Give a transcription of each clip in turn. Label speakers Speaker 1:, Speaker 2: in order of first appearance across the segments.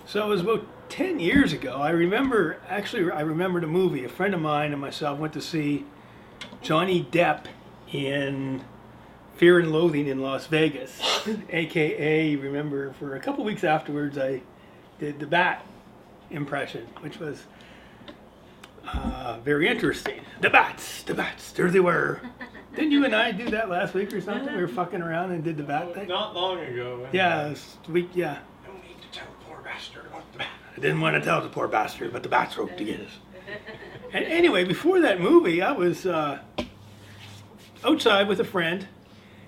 Speaker 1: So it was about 10 years ago. I remember a movie. A friend of mine and myself went to see Johnny Depp in Fear and Loathing in Las Vegas. AKA, remember, for a couple weeks afterwards, I did the bat impression, which was very interesting. The bats, there they were. Didn't you and I do that last week or something? We were fucking around and did the bat thing.
Speaker 2: Not long ago.
Speaker 1: Yeah, we.
Speaker 2: No need to tell the poor bastard about the bat.
Speaker 1: I didn't want to tell the poor bastard, but the bats wrote to get us. And anyway, before that movie, I was outside with a friend,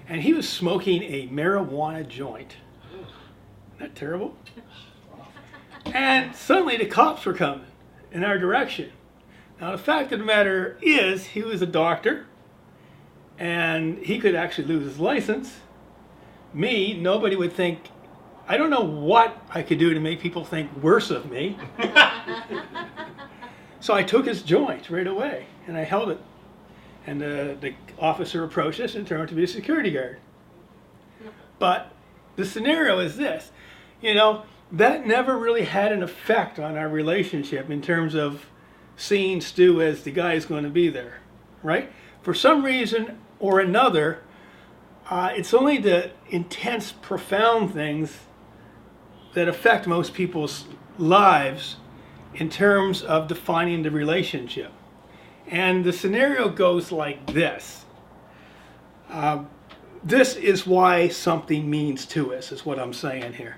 Speaker 1: and he was smoking a marijuana joint. Isn't that terrible? And suddenly the cops were coming in our direction. Now the fact of the matter is, he was a doctor, and he could actually lose his license. Me, nobody would think, I don't know what I could do to make people think worse of me. So I took his joint right away, and I held it. And the officer approached us and turned out to be a security guard. But the scenario is this, that never really had an effect on our relationship in terms of seeing Stu as the guy who's going to be there, right? For some reason or another, it's only the intense, profound things that affect most people's lives in terms of defining the relationship. And the scenario goes like this. This is why something means to us, is what I'm saying here.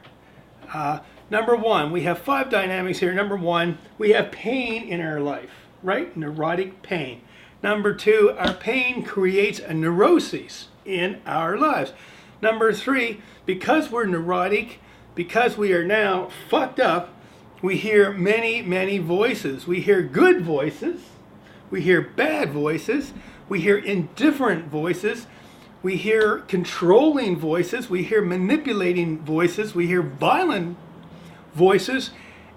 Speaker 1: Number one, we have 5 dynamics here. Number one, we have pain in our life, right? Neurotic pain. Number 2, our pain creates a neuroses in our lives. Number 3, because we're neurotic, because we are now fucked up, we hear many, many voices. We hear good voices. We hear bad voices. We hear indifferent voices. We hear controlling voices. We hear manipulating voices. We hear violent voices.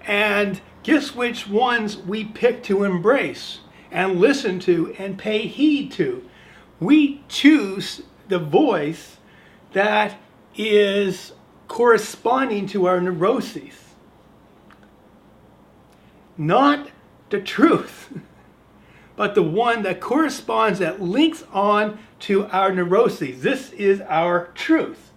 Speaker 1: And guess which ones we pick to embrace and listen to and pay heed to? We choose the voice that is corresponding to our neuroses. Not the truth, but the one that corresponds, that links on to our neuroses. This is our truth.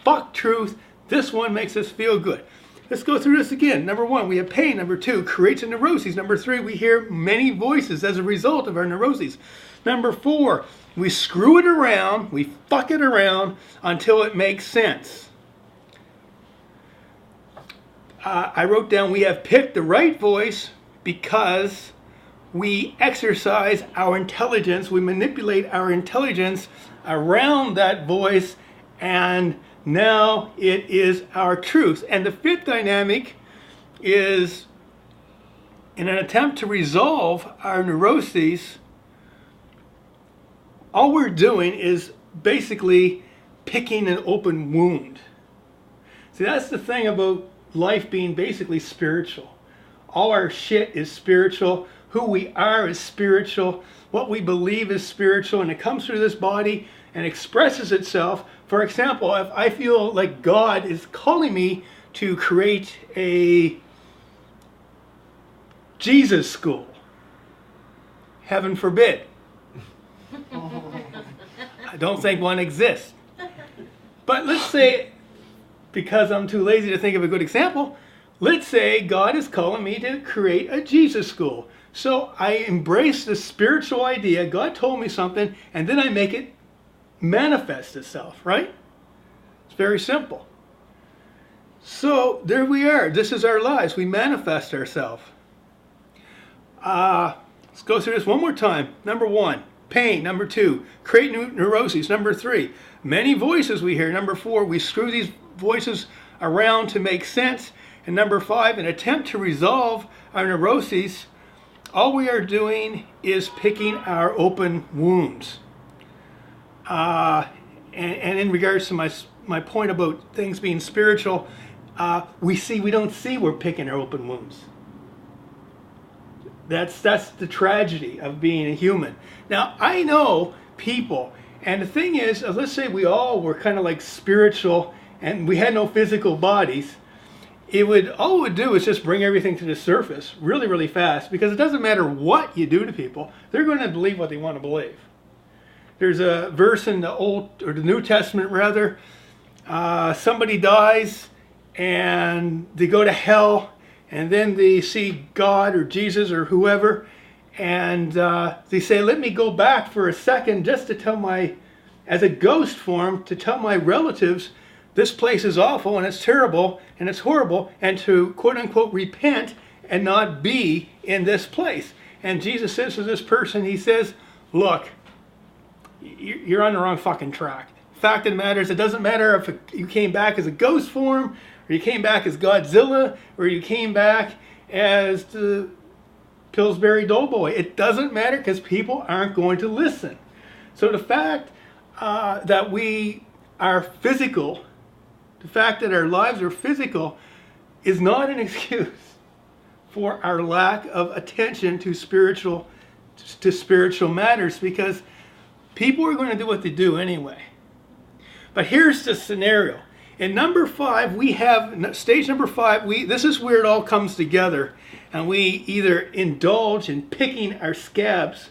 Speaker 1: Fuck truth. This one makes us feel good. Let's go through this again. Number 1, we have pain. Number 2, creates a neuroses. Number 3, we hear many voices as a result of our neuroses. Number 4, we screw it around, we fuck it around until it makes sense. I wrote down, we have picked the right voice because we exercise our intelligence, we manipulate our intelligence around that voice, and now it is our truth. And the 5th dynamic is, in an attempt to resolve our neuroses, all we're doing is basically picking an open wound. See, that's the thing about life being basically spiritual. All our shit is spiritual. Who we are is spiritual. What we believe is spiritual, and it comes through this body and expresses itself. For example, if I feel like God is calling me to create a Jesus school, heaven forbid. I don't think one exists. But let's say, because I'm too lazy to think of a good example, let's say God is calling me to create a Jesus school. So I embrace the spiritual idea, God told me something, and then I make it manifest itself, right? It's very simple. So there we are. This is our lives. We manifest ourselves. Let's go through this one more time. Number 1, pain. Number 2, create neuroses. Number 3, many voices we hear. Number 4, we screw these voices around to make sense. And number 5, an attempt to resolve our neuroses, all we are doing is picking our open wounds. And in regards to my point about things being spiritual, we don't see we're picking our open wounds. That's the tragedy of being a human. Now, I know people, and the thing is, let's say we all were kind of like spiritual and we had no physical bodies. all it would do is just bring everything to the surface really, really fast, because it doesn't matter what you do to people, they're going to believe what they want to believe. There's a verse in the New Testament rather, somebody dies and they go to hell, and then they see God or Jesus or whoever, and they say, let me go back for a second just to tell as a ghost form, to tell my relatives this place is awful and it's terrible and it's horrible, and to quote unquote repent and not be in this place. And Jesus says to this person, he says, look, you're on the wrong fucking track. Fact of the matter is, it doesn't matter if you came back as a ghost form, or you came back as Godzilla, or you came back as the Pillsbury Doughboy. It doesn't matter, because people aren't going to listen. So the fact that we are physical, the fact that our lives are physical, is not an excuse for our lack of attention to spiritual matters, because people are going to do what they do anyway. But here's the scenario. In number 5, we have stage number 5. This is where it all comes together, and we either indulge in picking our scabs,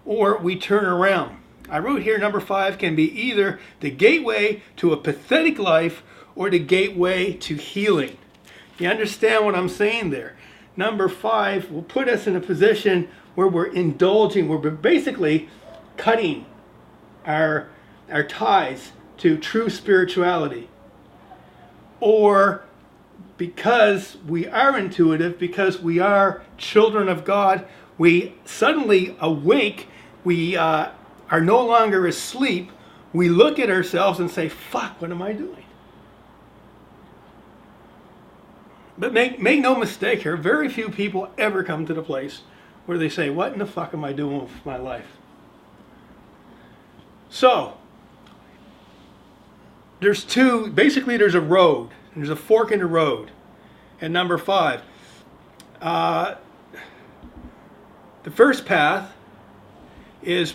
Speaker 1: or we turn around. I wrote here number 5 can be either the gateway to a pathetic life or the gateway to healing. You understand what I'm saying there? Number 5 will put us in a position where we're indulging, where we're basically cutting our ties to true spirituality. Or because we are intuitive, because we are children of God, we suddenly awake, we are no longer asleep, we look at ourselves and say, fuck, what am I doing? But make no mistake here, very few people ever come to the place where they say, what in the fuck am I doing with my life? So, there's a road, and there's a fork in the road. And number 5, the first path is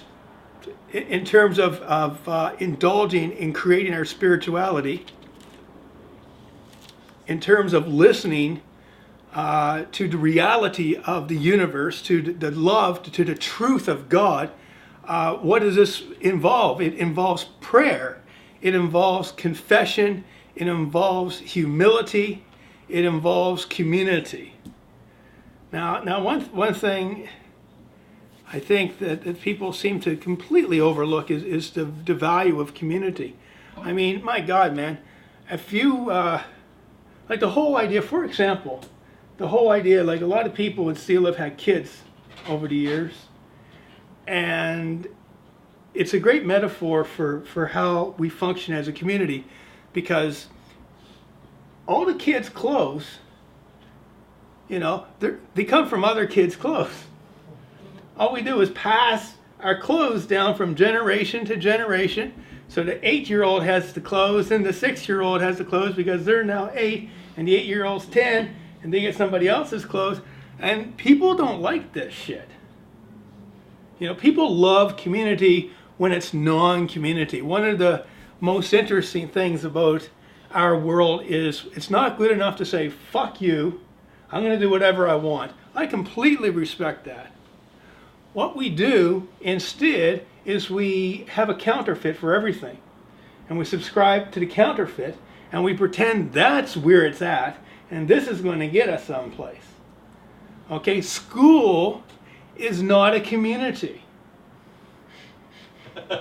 Speaker 1: in terms of indulging in creating our spirituality, in terms of listening to the reality of the universe, to the love, to the truth of God. What does this involve? It involves prayer. It involves confession. It involves humility. It involves community. Now, one thing I think that people seem to completely overlook is the value of community. I mean, my God, man, if you like the whole idea, for example, like a lot of people in Steel have had kids over the years, and it's a great metaphor for how we function as a community, because all the kids' clothes, they come from other kids' clothes. All we do is pass our clothes down from generation to generation. So the 8-year-old has the clothes, and the 6-year-old has the clothes because they're now 8, and the 8-year-old's 10, and they get somebody else's clothes. And people don't like this shit. People love community when it's non-community. One of the most interesting things about our world is it's not good enough to say, fuck you, I'm going to do whatever I want. I completely respect that. What we do instead is we have a counterfeit for everything. And we subscribe to the counterfeit, and we pretend that's where it's at, and this is going to get us someplace. Okay, school is not a community.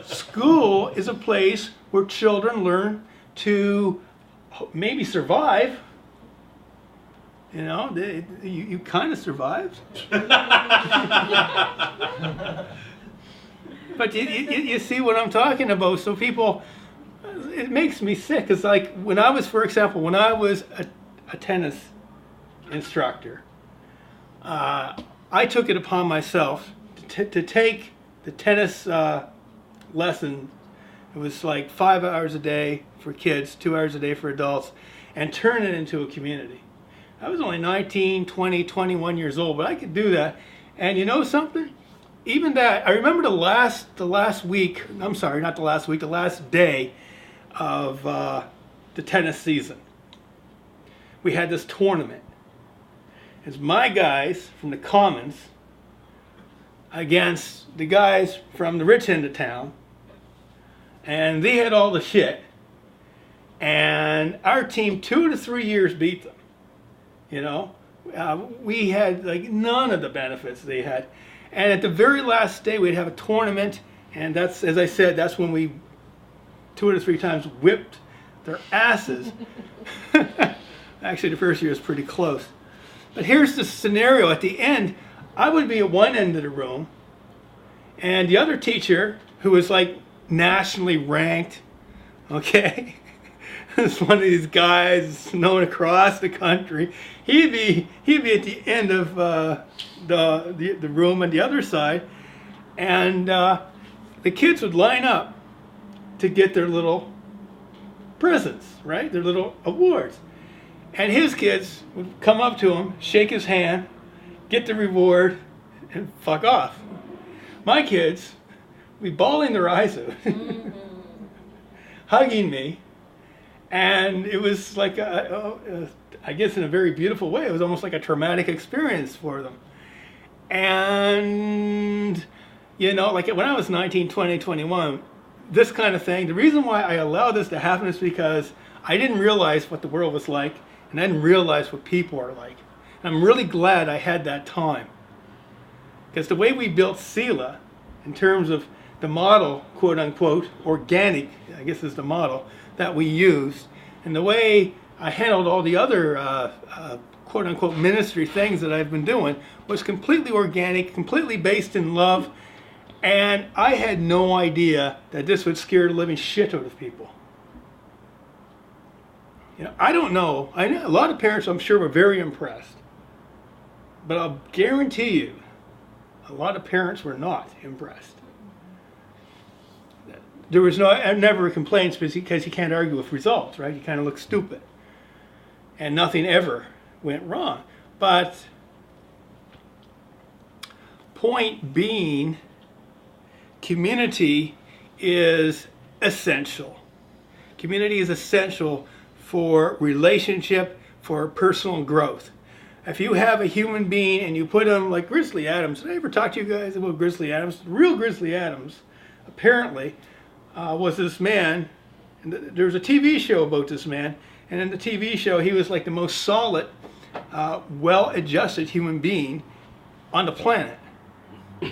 Speaker 1: School is a place where children learn to maybe survive. You kind of survived. But you see what I'm talking about. So people, it makes me sick. It's like when I was a tennis instructor, I took it upon myself to take the tennis lesson. It was like 5 hours a day for kids, 2 hours a day for adults, and turn it into a community. I was only 19, 20, 21 years old, but I could do that. And you know something? Even that, I remember the last day of the tennis season. we had this tournament. It's my guys from the Commons against the guys from the rich end of town. And they had all the shit. And our team 2 to 3 years beat them. You know, we had like none of the benefits they had. And at the very last day, we'd have a tournament. And that's, as I said, that's when we 2 or 3 times whipped their asses. Actually, the first year was pretty close. But here's the scenario. At the end, I would be at one end of the room, and the other teacher, who was like nationally ranked, okay, is one of these guys known across the country. He'd be at the end of the room on the other side, and the kids would line up to get their little presents, right? Their little awards. And his kids would come up to him, shake his hand, get the reward, and fuck off. My kids would be bawling their eyes out, hugging me, and it was like, I guess in a very beautiful way, it was almost like a traumatic experience for them. And, you know, like when I was 19, 20, 21, this kind of thing, the reason why I allowed this to happen is because I didn't realize what the world was like, and I didn't realize what people are like. And I'm really glad I had that time. Because the way we built Sela, in terms of the model, quote unquote, organic, I guess is the model that we used, and the way I handled all the other quote unquote ministry things that I've been doing was completely organic, completely based in love, and I had no idea that this would scare the living shit out of people. You know, I don't know. I know a lot of parents, I'm sure, were very impressed. But I'll guarantee you, a lot of parents were not impressed. There was never complaints because you can't argue with results, right? You kind of look stupid. And nothing ever went wrong. But point being, community is essential. Community is essential for relationship, for personal growth. If you have a human being and you put him like Grizzly Adams, did I ever talk to you guys about Grizzly Adams? The real Grizzly Adams, apparently, was this man, and there was a TV show about this man, and in the TV show he was like the most solid, well-adjusted human being on the planet,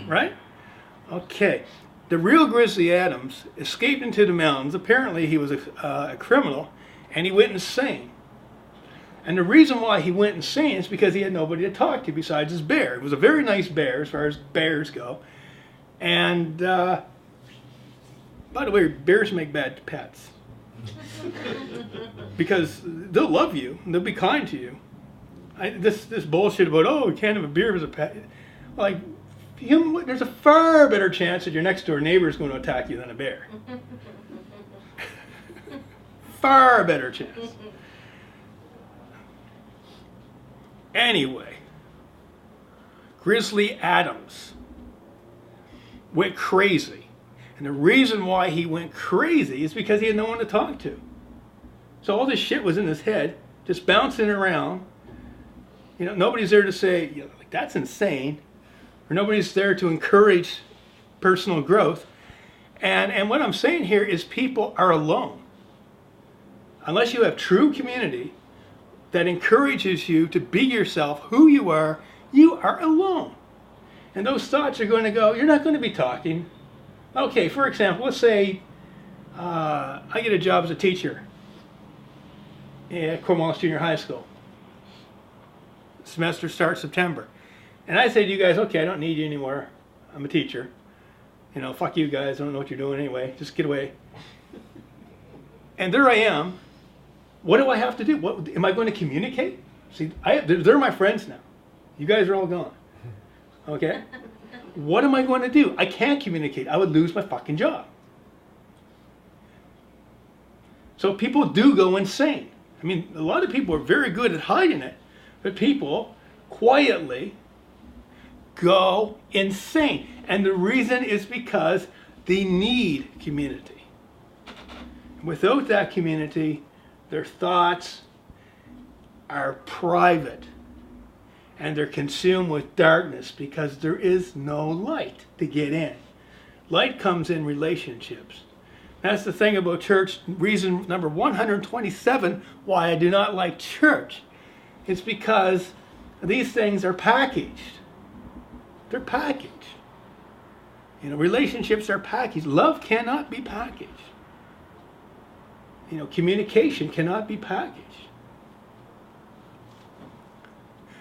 Speaker 1: right? Okay. The real Grizzly Adams escaped into the mountains. Apparently he was a criminal, and he went insane. And the reason why he went insane is because he had nobody to talk to besides his bear. It was a very nice bear as far as bears go. And by the way, bears make bad pets. Because they'll love you, and they'll be kind to you. This bullshit about, oh, we can't have a bear as a pet. Like, there's a far better chance that your next door neighbor is going to attack you than a bear. Far better chance. Anyway, Grizzly Adams went crazy. And the reason why he went crazy is because he had no one to talk to. So all this shit was in his head, just bouncing around. You know, nobody's there to say, you know, like, that's insane. Or nobody's there to encourage personal growth. And what I'm saying here is people are alone. Unless you have true community that encourages you to be yourself, who you are alone. And those thoughts are going to go, you're not going to be talking. Okay, for example, let's say I get a job as a teacher at Cornwallis Junior High School. Semester starts September. And I say to you guys, okay, I don't need you anymore. I'm a teacher. You know, fuck you guys, I don't know what you're doing anyway. Just get away. And there I am. What do I have to do? What, am I going to communicate? See, they're my friends now. You guys are all gone. Okay? What am I going to do? I can't communicate. I would lose my fucking job. So people do go insane. I mean, a lot of people are very good at hiding it, but people quietly go insane. And the reason is because they need community. Without that community, their thoughts are private. And they're consumed with darkness because there is no light to get in. Light comes in relationships. That's the thing about church. Reason number 127 why I do not like church. It's because these things are packaged. They're packaged. Relationships are packaged. Love cannot be packaged. Communication cannot be packaged.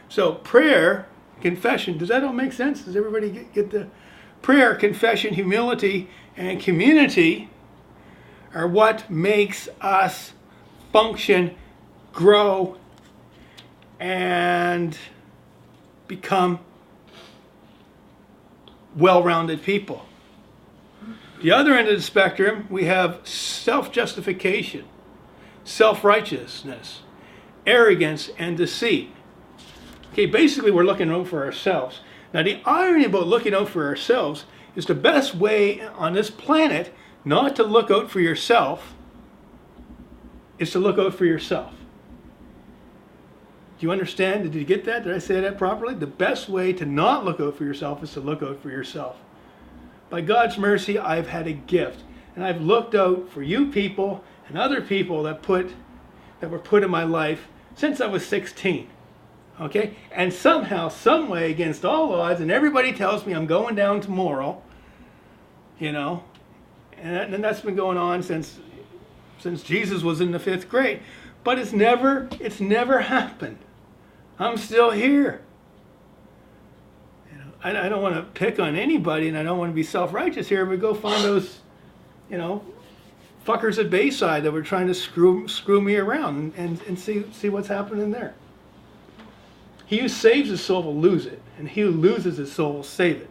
Speaker 1: So prayer, confession, does that all make sense? Does everybody get the prayer, confession, humility, and community are what makes us function, grow, and become well-rounded people. The other end of the spectrum, we have self-justification, self-righteousness, arrogance, and deceit. Okay, basically we're looking out for ourselves. Now the irony about looking out for ourselves is the best way on this planet not to look out for yourself is to look out for yourself. Do you understand? Did you get that? Did I say that properly? The best way to not look out for yourself is to look out for yourself. By God's mercy, I've had a gift. And I've looked out for you people and other people that were put in my life since I was 16. Okay? And somehow, some way, against all odds, and everybody tells me I'm going down tomorrow, and that's been going on since Jesus was in the 5th grade. But it's never happened. I'm still here. I don't want to pick on anybody, and I don't want to be self-righteous here, but go find those, fuckers at Bayside that were trying to screw me around and see what's happening there. He who saves his soul will lose it, and he who loses his soul will save it.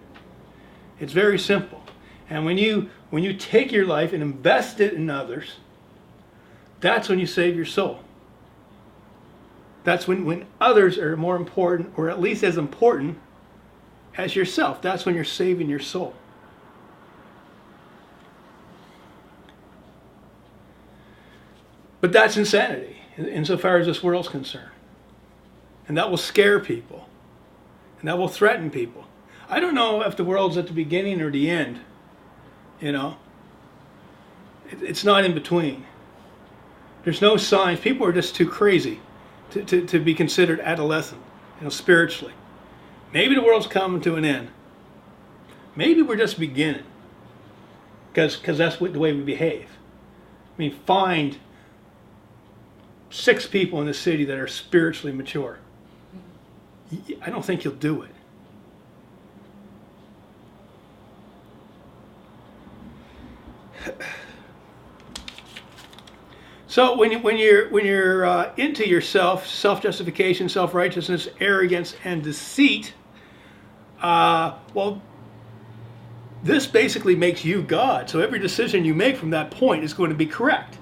Speaker 1: It's very simple. And when you take your life and invest it in others, that's when you save your soul. That's when others are more important, or at least as important as yourself. That's when you're saving your soul. But that's insanity, insofar as this world's concerned. And that will scare people. And that will threaten people. I don't know if the world's at the beginning or the end. It's not in between. There's no signs. People are just too crazy to be considered adolescent, spiritually. Maybe the world's coming to an end. Maybe we're just beginning. Because that's the way we behave. Find 6 people in the city that are spiritually mature. I don't think you'll do it. So when you're into yourself, self-justification, self-righteousness, arrogance, and deceit, this basically makes you God. So every decision you make from that point is going to be correct.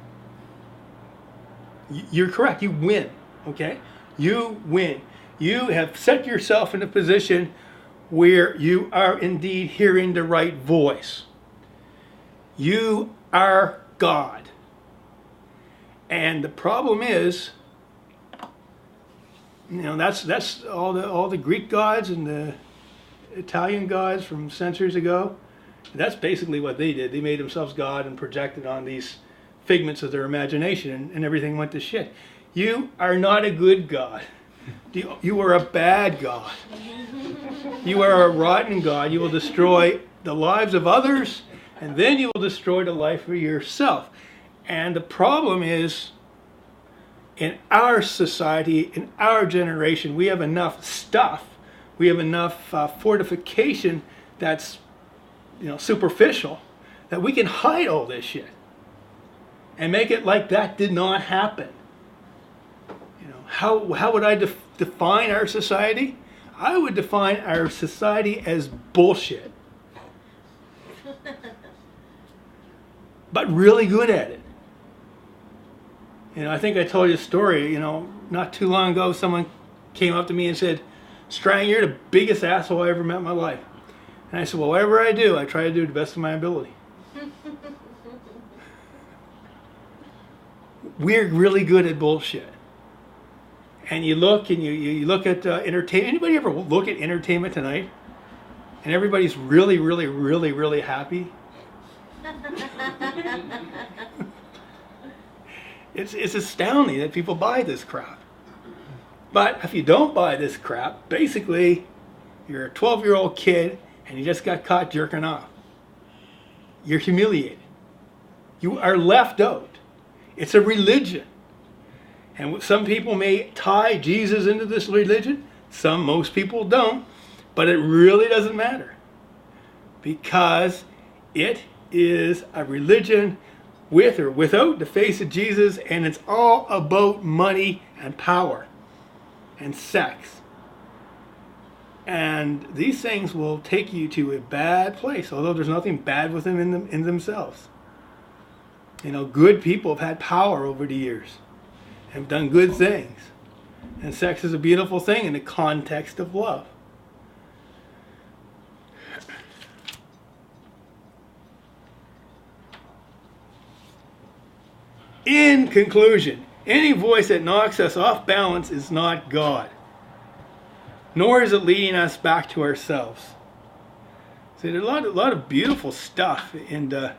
Speaker 1: You're correct. You win. Okay? You win. You have set yourself in a position where you are indeed hearing the right voice. You are God. And the problem is, that's all the Greek gods and the Italian gods from centuries ago. That's basically what they did. They made themselves God and projected on these figments of their imagination, and everything went to shit. You are not a good God. You are a bad God. You are a rotten God. You will destroy the lives of others, and then you will destroy the life of yourself. And the problem is, in our society, in our generation, we have enough stuff, we have enough fortification that's, superficial, that we can hide all this shit and make it like that did not happen. How would I define our society? I would define our society as bullshit. But really good at it. I think I told you a story, not too long ago, someone came up to me and said, "Strang, you're the biggest asshole I ever met in my life." And I said, "Well, whatever I do, I try to do the best of my ability." We're really good at bullshit. and you look and you look at entertainment. Anybody ever look at Entertainment Tonight? And everybody's really, really, really, really happy. It's astounding that people buy this crap. But if you don't buy this crap, basically, you're a 12-year-old kid and you just got caught jerking off. You're humiliated. You are left out. It's a religion. And some people may tie Jesus into this religion. Most people don't. But it really doesn't matter. Because it is a religion with or without the face of Jesus, and it's all about money and power and sex. And these things will take you to a bad place, although there's nothing bad with them in themselves. You know, good people have had power over the years, have done good things. And sex is a beautiful thing in the context of love. In conclusion, any voice that knocks us off balance is not God, nor is it leading us back to ourselves. See, there's a lot of beautiful stuff in the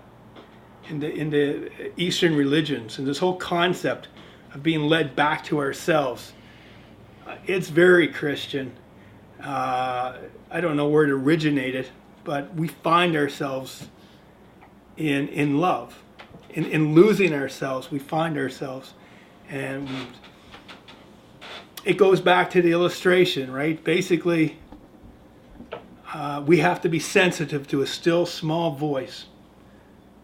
Speaker 1: Eastern religions, and this whole concept of being led back to ourselves. It's very Christian. I don't know where it originated, but we find ourselves in love. In losing ourselves, we find ourselves. And it goes back to the illustration, right? Basically, we have to be sensitive to a still small voice.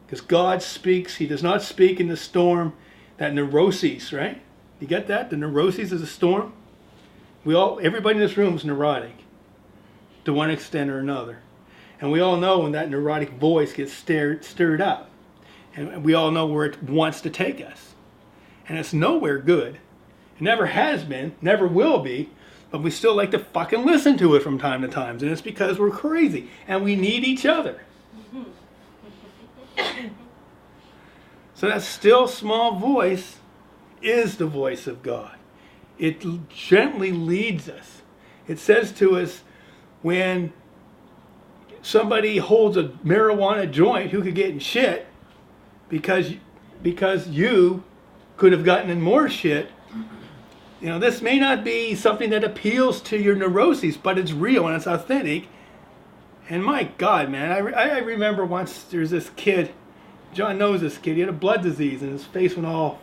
Speaker 1: Because God speaks. He does not speak in the storm. That neuroses, right? You get that? The neuroses is a storm. Everybody in this room is neurotic to one extent or another. And we all know when that neurotic voice gets stirred up. And we all know where it wants to take us. And it's nowhere good. It never has been, never will be, but we still like to fucking listen to it from time to time. And it's because we're crazy and we need each other. So that still small voice is the voice of God. It gently leads us. It says to us, when somebody holds a marijuana joint who could get in shit, because you could have gotten in more shit. You know, this may not be something that appeals to your neuroses, but it's real and it's authentic. And my God, man, I remember once there's this kid, John knows this kid, he had a blood disease and his face went all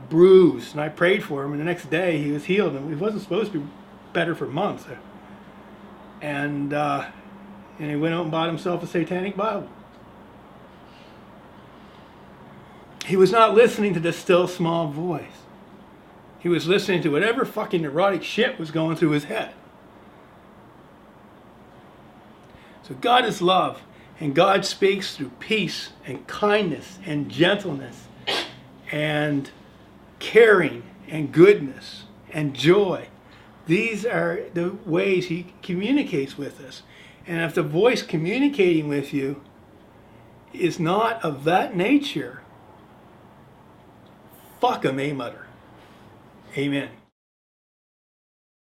Speaker 1: bruised. And I prayed for him, and the next day he was healed, and he wasn't supposed to be better for months. And he went out and bought himself a satanic Bible. He was not listening to the still small voice. He was listening to whatever fucking neurotic shit was going through his head. So God is love, and God speaks through peace and kindness and gentleness and caring and goodness and joy. These are the ways He communicates with us. And if the voice communicating with you is not of that nature, fuck 'em, mutter. Amen.